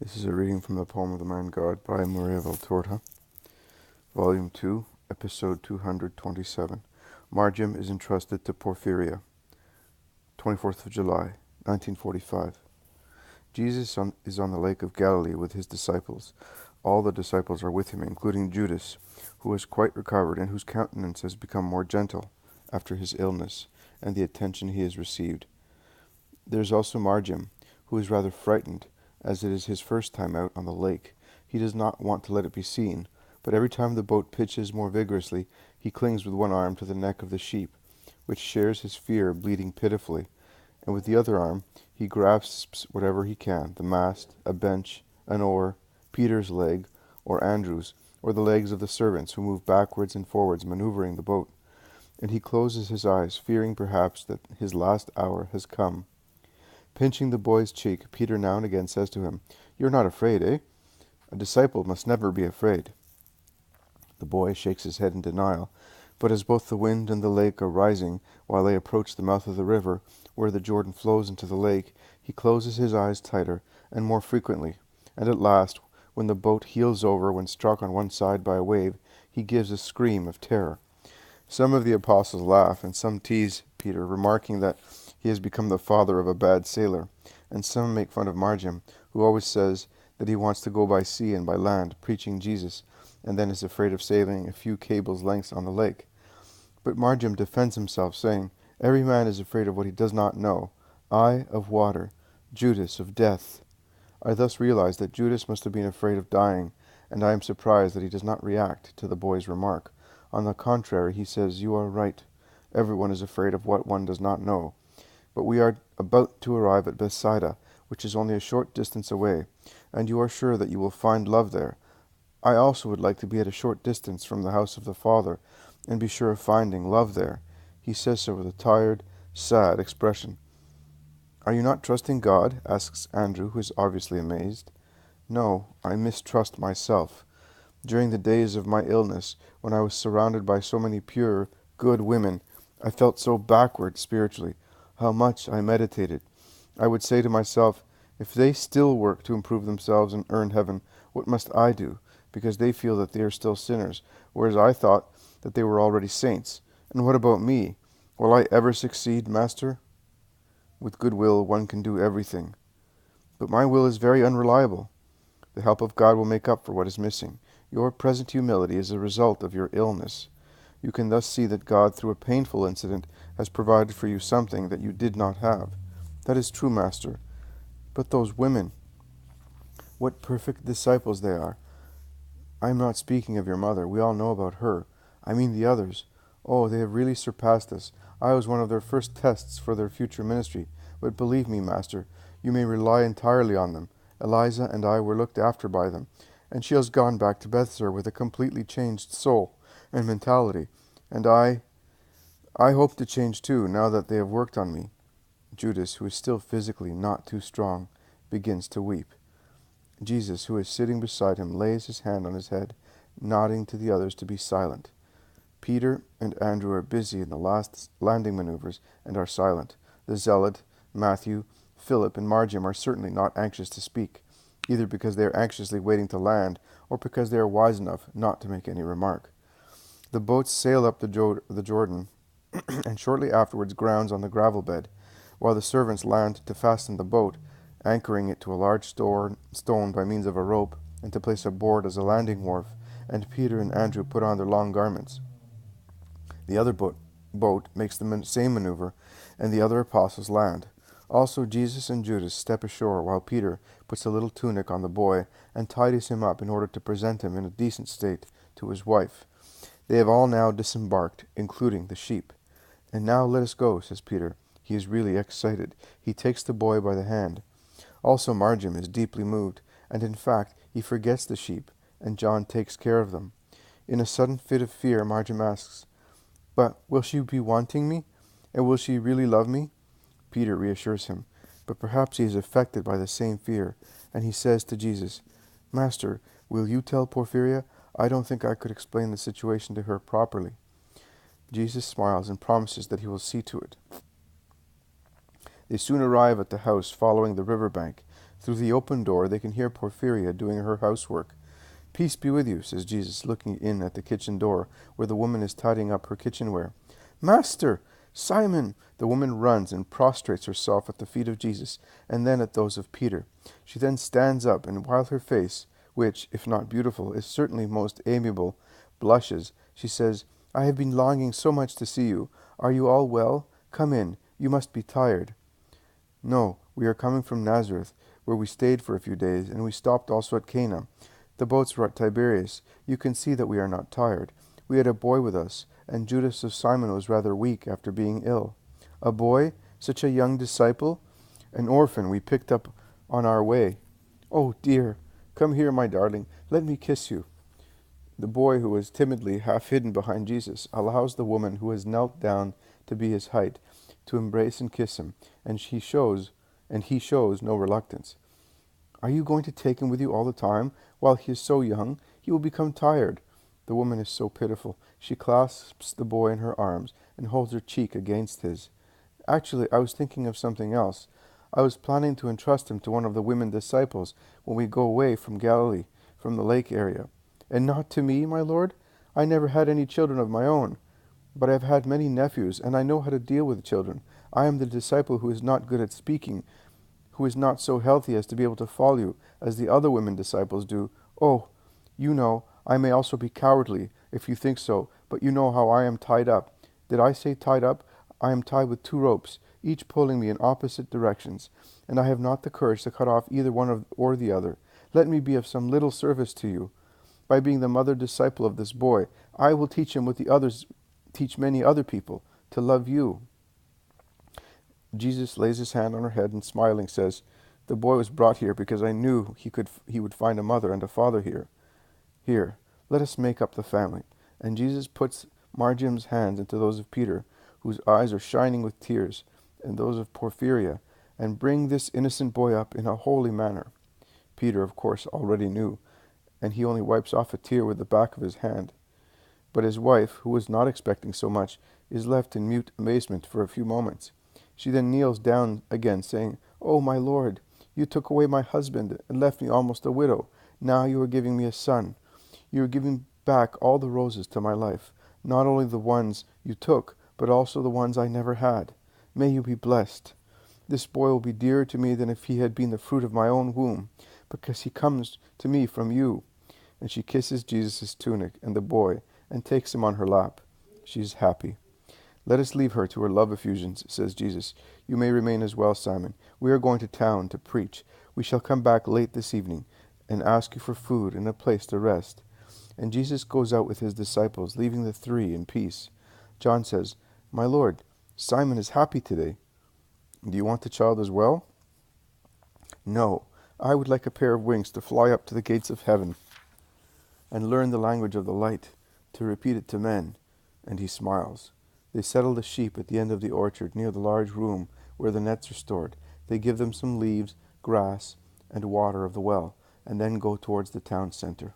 This is a reading from the poem of the Man God by Maria Valtorta, Volume 2, Episode 227. Marjiam is entrusted to Porphirea, 24th of July, 1945. Jesus is on the lake of Galilee with his disciples. All the disciples are with him, including Judas, who has quite recovered and whose countenance has become more gentle after his illness and the attention he has received. There is also Marjiam, who is rather frightened, as it is his first time out on the lake. He does not want to let it be seen, but every time the boat pitches more vigorously, he clings with one arm to the neck of the sheep, which shares his fear, bleeding pitifully, and with the other arm he grasps whatever he can, the mast, a bench, an oar, Peter's leg, or Andrew's, or the legs of the servants who move backwards and forwards, maneuvering the boat. And he closes his eyes, fearing perhaps that his last hour has come. Pinching the boy's cheek, Peter now and again says to him, "You're not afraid, eh? A disciple must never be afraid." The boy shakes his head in denial, but as both the wind and the lake are rising while they approach the mouth of the river, where the Jordan flows into the lake, he closes his eyes tighter and more frequently, and at last, when the boat heels over when struck on one side by a wave, he gives a scream of terror. Some of the apostles laugh, and some tease Peter, remarking that he has become the father of a bad sailor, and some make fun of Marjiam, who always says that he wants to go by sea and by land, preaching Jesus, and then is afraid of sailing a few cables' lengths on the lake. But Marjiam defends himself, saying, "Every man is afraid of what he does not know. I of water, Judas of death." I thus realize that Judas must have been afraid of dying, and I am surprised that he does not react to the boy's remark. On the contrary, he says, "You are right. Everyone is afraid of what one does not know. But we are about to arrive at Bethsaida, which is only a short distance away, and you are sure that you will find love there. I also would like to be at a short distance from the house of the Father, and be sure of finding love there." He says so with a tired, sad expression. "Are you not trusting God?" asks Andrew, who is obviously amazed. "No, I mistrust myself. During the days of my illness, when I was surrounded by so many pure, good women, I felt so backward spiritually. How much I meditated. I would say to myself, if they still work to improve themselves and earn heaven, what must I do? Because they feel that they are still sinners, whereas I thought that they were already saints. And what about me? Will I ever succeed, Master? With good will one can do everything. But my will is very unreliable. The help of God will make up for what is missing. Your present humility is a result of your illness. You can thus see that God, through a painful incident, has provided for you something that you did not have. That is true, Master. But those women, what perfect disciples they are. I am not speaking of your mother. We all know about her. I mean the others. Oh, they have really surpassed us. I was one of their first tests for their future ministry. But believe me, Master, you may rely entirely on them. Eliza and I were looked after by them, and she has gone back to Bethzer with a completely changed soul and mentality. And I hope to change too, now that they have worked on me." Judas, who is still physically not too strong, begins to weep. Jesus, who is sitting beside him, lays his hand on his head, nodding to the others to be silent. Peter and Andrew are busy in the last landing maneuvers and are silent. The zealot, Matthew, Philip, and Marjiam are certainly not anxious to speak, either because they are anxiously waiting to land, or because they are wise enough not to make any remark. The boats sail up the Jordan, and shortly afterwards grounds on the gravel bed, while the servants land to fasten the boat, anchoring it to a large stone by means of a rope, and to place a board as a landing wharf, and Peter and Andrew put on their long garments. The other boat makes the same maneuver, and the other apostles land. Also Jesus and Judas step ashore, while Peter puts a little tunic on the boy and tidies him up in order to present him in a decent state to his wife. They have all now disembarked, including the sheep. "And now let us go," says Peter. He is really excited. He takes the boy by the hand. Also Marjiam is deeply moved, and in fact he forgets the sheep, and John takes care of them. In a sudden fit of fear, Marjiam asks, "But will she be wanting me? And will she really love me?" Peter reassures him, but perhaps he is affected by the same fear, and he says to Jesus, "Master, will you tell Porphirea? I don't think I could explain the situation to her properly." Jesus smiles and promises that he will see to it. They soon arrive at the house following the river bank. Through the open door, they can hear Porphirea doing her housework. "Peace be with you," says Jesus, looking in at the kitchen door, where the woman is tidying up her kitchenware. "Master! Simon!" The woman runs and prostrates herself at the feet of Jesus, and then at those of Peter. She then stands up, and while her face, which, if not beautiful, is certainly most amiable, blushes, she says, "I have been longing so much to see you. Are you all well? Come in. You must be tired." "No, we are coming from Nazareth, where we stayed for a few days, and we stopped also at Cana. The boats were at Tiberias. You can see that we are not tired. We had a boy with us, and Judas of Simon was rather weak after being ill." "A boy? Such a young disciple?" "An orphan we picked up on our way." "Oh, dear! Come here, my darling. Let me kiss you." The boy, who is timidly half hidden behind Jesus, allows the woman who has knelt down to be his height to embrace and kiss him, and he shows no reluctance. "Are you going to take him with you all the time? While he is so young, he will become tired." The woman is so pitiful. She clasps the boy in her arms and holds her cheek against his. "Actually, I was thinking of something else. I was planning to entrust him to one of the women disciples when we go away from Galilee, from the lake area." "And not to me, my Lord? I never had any children of my own. But I have had many nephews, and I know how to deal with children. I am the disciple who is not good at speaking, who is not so healthy as to be able to follow you, as the other women disciples do. Oh, you know, I may also be cowardly, if you think so, but you know how I am tied up." "Did I say tied up? I am tied with 2 ropes, each pulling me in opposite directions, and I have not the courage to cut off either one or the other. Let me be of some little service to you. By being the mother disciple of this boy, I will teach him what the others teach many other people, to love you." Jesus lays his hand on her head and, smiling, says, "The boy was brought here because I knew he would find a mother and a father here. Here, let us make up the family." And Jesus puts Marjiam's hands into those of Peter, whose eyes are shining with tears, and those of Porphirea, and bring this innocent boy up in a holy manner. Peter, of course, already knew, and he only wipes off a tear with the back of his hand. But his wife, who was not expecting so much, is left in mute amazement for a few moments. She then kneels down again, saying, "Oh, my Lord, you took away my husband and left me almost a widow. Now you are giving me a son. You are giving back all the roses to my life, not only the ones you took, but also the ones I never had. May you be blessed. This boy will be dearer to me than if he had been the fruit of my own womb, because he comes to me from you." And she kisses Jesus' tunic and the boy, and takes him on her lap. She is happy. "Let us leave her to her love effusions," says Jesus. "You may remain as well, Simon. We are going to town to preach. We shall come back late this evening and ask you for food and a place to rest." And Jesus goes out with his disciples, leaving the 3 in peace. John says, "My Lord, Simon is happy today. Do you want the child as well?" "No, I would like a pair of wings to fly up to the gates of heaven and learn the language of the light, to repeat it to men." And he smiles. They settle the sheep at the end of the orchard, near the large room where the nets are stored. They give them some leaves, grass, and water of the well, and then go towards the town center.